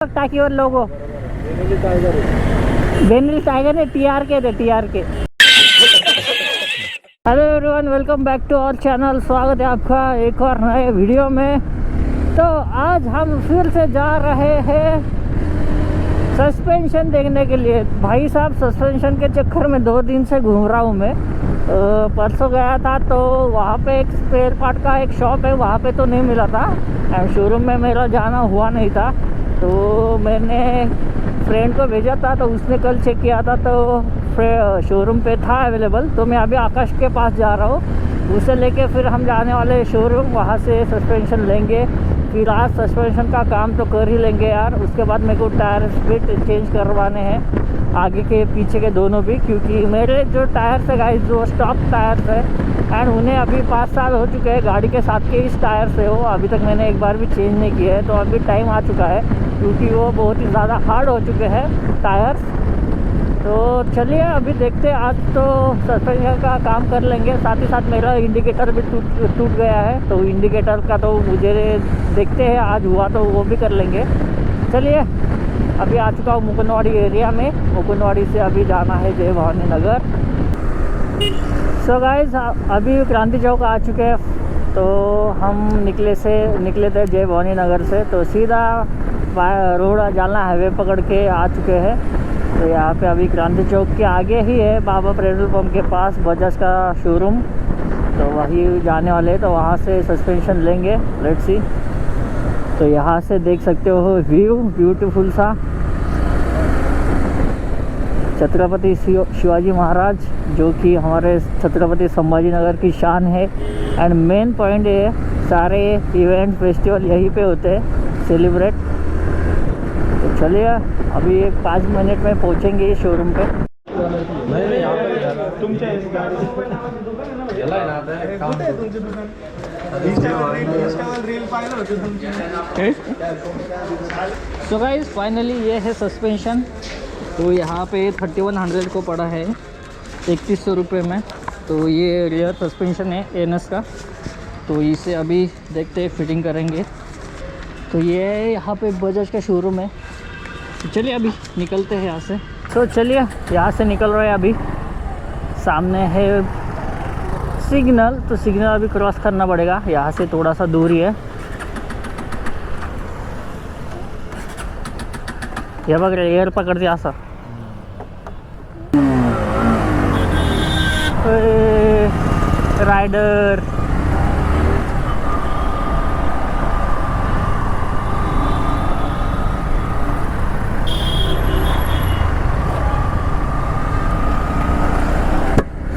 टाकीवर लोगो बेनिल टाइगर है टीआर के। Hello everyone, welcome back to our channel. स्वागत है आपका एक और नए वीडियो में। तो आज हम फिर से जा रहे हैं सस्पेंशन देखने के लिए। भाई साहब, सस्पेंशन के चक्कर में 2 दिन से घूम रहा हूँ मैं। परसों गया था तो वहाँ पे एक स्पेयर पार्ट का एक शॉप है, वहाँ पे तो नहीं मिला था। शोरूम में मेरा जाना हुआ नहीं था, तो मैंने फ्रेंड को भेजा था, तो उसने कल चेक किया था तो शोरूम पे था अवेलेबल। तो मैं अभी आकाश के पास जा रहा हूँ, उसे लेके फिर हम जाने वाले शोरूम, वहाँ से सस्पेंशन लेंगे। फिर आज सस्पेंशन का काम तो कर ही लेंगे यार। उसके बाद मेरे को टायर स्पिट चेंज करवाने हैं, आगे के पीछे के दोनों भी, क्योंकि मेरे जो टायर्स है गाइस, जो स्टॉक टायर्स है, एंड उन्हें अभी 5 साल हो चुके हैं गाड़ी के साथ के इस टायर से हो। अभी तक मैंने एक बार भी चेंज नहीं किया है, तो अभी टाइम आ चुका है, क्योंकि वो बहुत ही ज़्यादा हार्ड हो चुके हैं टायर्स। तो चलिए अभी देखते हैं, आज तो सस्पेंशन का काम कर लेंगे। साथ ही साथ मेरा इंडिकेटर भी टूट गया है, तो इंडिकेटर का तो मुझे देखते हैं, आज हुआ तो वो भी कर लेंगे। चलिए अभी आ चुका हूँ मुकुंदवाड़ी एरिया में। मुकुंदवाड़ी से अभी जाना है जय भवानी नगर। सो गाइस, अभी क्रांति चौक आ चुके हैं, तो हम निकले थे जय भवानी नगर से, तो सीधा रोड जालना हाईवे पकड़ के आ चुके हैं। तो यहाँ पे अभी क्रांति चौक के आगे ही है बाबा पेट्रोल पंप के पास बजाज का शोरूम, तो वही जाने वाले हैं। तो वहाँ से सस्पेंशन लेंगे, लेट्स सी। तो यहाँ से देख सकते हो व्यू, ब्यूटीफुल सा छत्रपति शिवाजी महाराज, जो कि हमारे छत्रपति संभाजी नगर की शान है। एंड मेन पॉइंट ये, सारे इवेंट फेस्टिवल यहीं पे होते हैं सेलिब्रेट। तो चलिए अभी 5 मिनट में पहुंचेंगे शोरूम पे। सो गाइस, फाइनली ये है सस्पेंशन। तो यहाँ पे 3100 को पड़ा है 3100 रुपये में। तो ये रियर सस्पेंशन है एनएस का, तो इसे अभी देखते हैं, फिटिंग करेंगे। तो ये यहाँ पे बजाज का शोरूम है। तो चलिए अभी निकलते हैं यहाँ से। तो चलिए यहाँ से निकल रहे हैं अभी। सामने है सिग्नल, तो सिग्नल अभी क्रॉस करना पड़ेगा, यहाँ से थोड़ा सा दूर ही है। ये बघ एयर पकड़ते असं राइडर।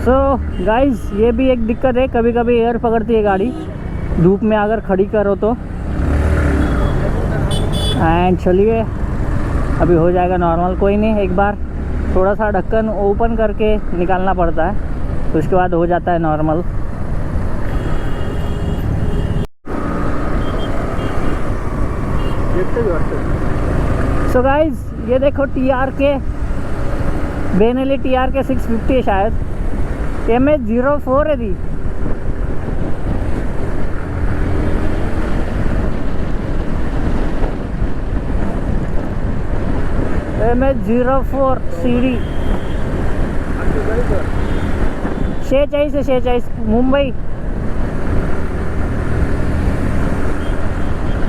सो गाइस, ये भी एक दिक्कत है, कभी कभी एयर पकड़ती है गाड़ी धूप में अगर खड़ी करो तो। एंड चलिए अभी हो जाएगा नॉर्मल, कोई नहीं। एक बार थोड़ा सा ढक्कन ओपन करके निकालना पड़ता है, तो उसके बाद हो जाता है नॉर्मल। सो गाइस, ये देखो TRK बेनेली TRK 650 है शायद, MH04 है दी। MH04 CD 46 Mumbai.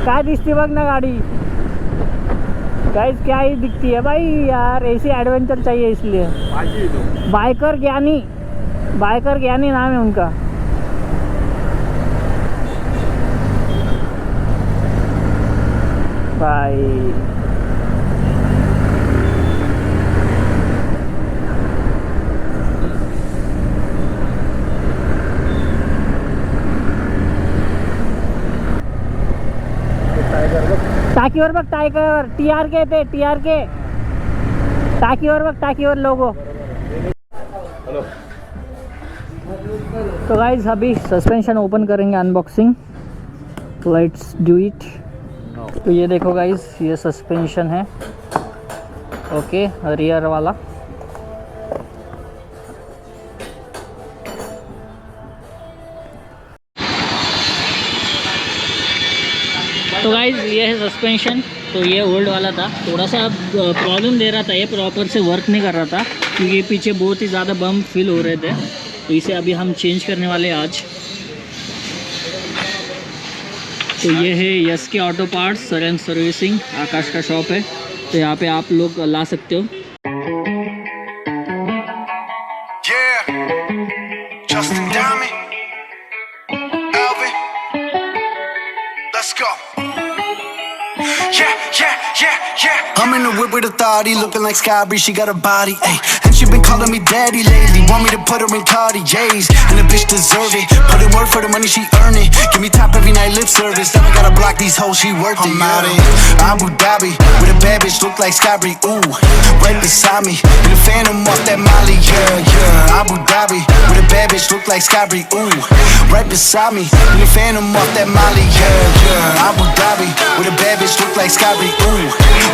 काय दिसती बघ ना गाड़ी गाइस, क्या ही दिखती है भाई यार। ऐसी एडवेंचर चाहिए, इसलिए बाइकर ज्ञानी नाम है उनका। भाई टाकीवर बघ, टायगर TRK ते TRK टाकीवर बघ, टाकीवर लोगो। तो गाइस, अभी सस्पेंशन ओपन करेंगे, अनबॉक्सिंग। Let's do it. तो ये देखो गाइस, ये सस्पेंशन है, ओके, रियर वाला। तो गाइज ये है सस्पेंशन। तो ये ओल्ड वाला था, थोड़ा सा प्रॉब्लम दे रहा था, ये प्रॉपर से वर्क नहीं कर रहा था क्योंकि पीछे बहुत ही ज़्यादा बम्प फील हो रहे थे। तो इसे अभी हम चेंज करने वाले हैं आज। तो ये है यस के ऑटो पार्ट्स सर सर्विसिंग, आकाश का शॉप है। तो यहाँ पे आप लोग ला सकते हो। Justin Diamond, Alvin, let's go. Yeah. I'm in the whip with authority, looking like Skybree, she got a body, ayy. And she been calling me daddy lately, want me to put her in Cartiers. And the bitch deserve it, put in work for the money, she earn it. Give me top every night, lip service, never gotta block these hoes, she worth it. I'm out in Abu Dhabi, with a bad bitch, look like Skybree, ooh. Right beside me, in a phantom off that Molly, yeah. Abu Dhabi, with a bad bitch, look like Skybree, ooh. Right beside me, in a phantom off that Molly, yeah. Abu Dhabi, with a bad bitch, look like Skybree, ooh.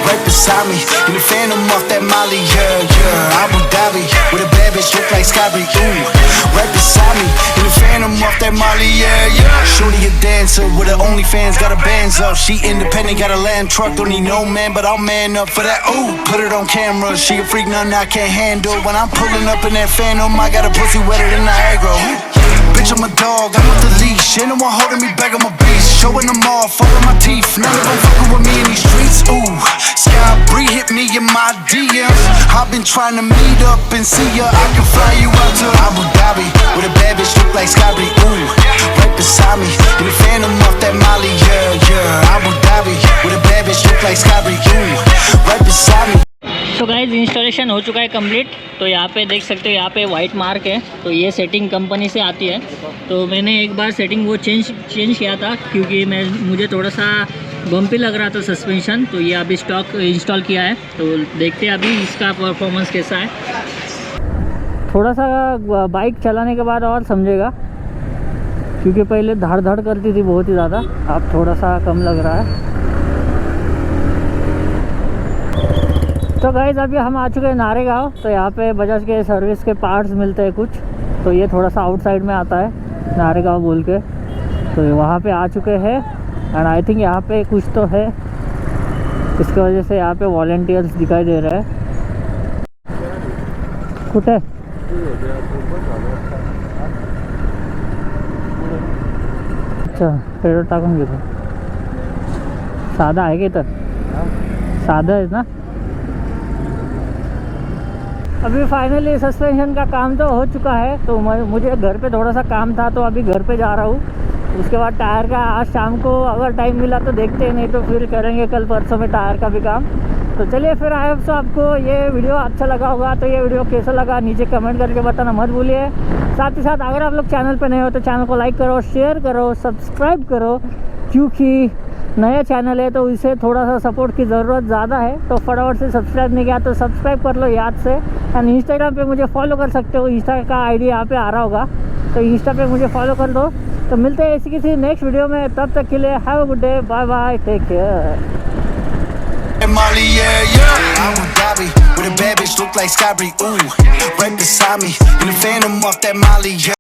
Right beside me, in the phantom off that Molly, yeah. Abu Dhabi, with a bad bitch, look like Skybree, ooh. Right beside me, in the phantom off that Molly, yeah. Shorty a dancer with her OnlyFans, got her bands up. She independent, got a land truck, don't need no man, but I'll man up for that, ooh. Put it on camera, she a freak, nothing I can't handle. When I'm pulling up in that phantom, I got a pussy wetter than Niagara. Bitch, I'm a dog, I'm off the leash. Ain't no one holding me back, I'm a beast. Showing them off, all of my teeth. None of them fucking with me in these streets, ooh. Skybree hit me in my DMs. I've been trying to meet up and see ya. I can fly you out to Abu Dhabi, with a bad bitch look like Skybree, ooh. Right beside me, in the phantom off that Molly, yeah. Abu Dhabi, with a bad bitch look like Skybree, ooh. Right beside me. तो guys installation हो चुका है complete. तो यहाँ पे देख सकते हो, यहाँ पे वाइट मार्क है। तो ये सेटिंग कंपनी से आती है। तो मैंने एक बार सेटिंग वो चेंज किया था क्योंकि मुझे थोड़ा सा बम्पी लग रहा था सस्पेंशन। तो ये अभी स्टॉक इंस्टॉल किया है, तो देखते हैं अभी इसका परफॉर्मेंस कैसा है। थोड़ा सा बाइक चलाने के बाद और समझेगा, क्योंकि पहले धड़ धड़ करती थी बहुत ही ज़्यादा, अब थोड़ा सा कम लग रहा है। तो गाइस अभी हम आ चुके हैं नारेगांव। तो यहाँ पे बजाज के सर्विस के पार्ट्स मिलते हैं कुछ। तो ये थोड़ा सा आउटसाइड में आता है नारेगांव बोल के। तो वहाँ पे आ चुके हैं एंड आई थिंक यहाँ पे कुछ तो है, इसकी वजह से यहाँ पे वॉलंटियर्स दिखाई दे रहे हैं। कुठे अच्छा पेट्रोल टाकून घेतो। साधा आहे का इथं? साधा है ना। अभी फाइनली सस्पेंशन का काम तो हो चुका है। तो मुझे घर पे थोड़ा सा काम था, तो अभी घर पे जा रहा हूँ। उसके बाद टायर का आज शाम को अगर टाइम मिला तो देखते हैं, नहीं तो फिर करेंगे कल परसों में टायर का भी काम। तो चलिए फिर आई होप सो आपको ये वीडियो अच्छा लगा होगा। तो ये वीडियो कैसा लगा नीचे कमेंट करके बताना मत भूलिए। साथ ही साथ अगर आप लोग चैनल पर नए हो तो चैनल को लाइक करो, शेयर करो, सब्सक्राइब करो, क्योंकि नया चैनल है तो इसे थोड़ा सा सपोर्ट की ज़रूरत ज़्यादा है। तो फटाफट से सब्सक्राइब नहीं किया तो सब्सक्राइब कर लो याद से। एंड इंस्टाग्राम पे मुझे फॉलो कर सकते हो, इंस्टा का आईडी यहाँ पे आ रहा होगा, तो इंस्टा पे मुझे फॉलो कर दो। तो मिलते हैं ऐसी किसी नेक्स्ट वीडियो में, तब तक के लिए have a good day, bye bye, take care. Molly, yeah. Abu Dhabi, with a bad bitch look like Skybree, ooh. Right beside me, in the phantom off that Molly, yeah.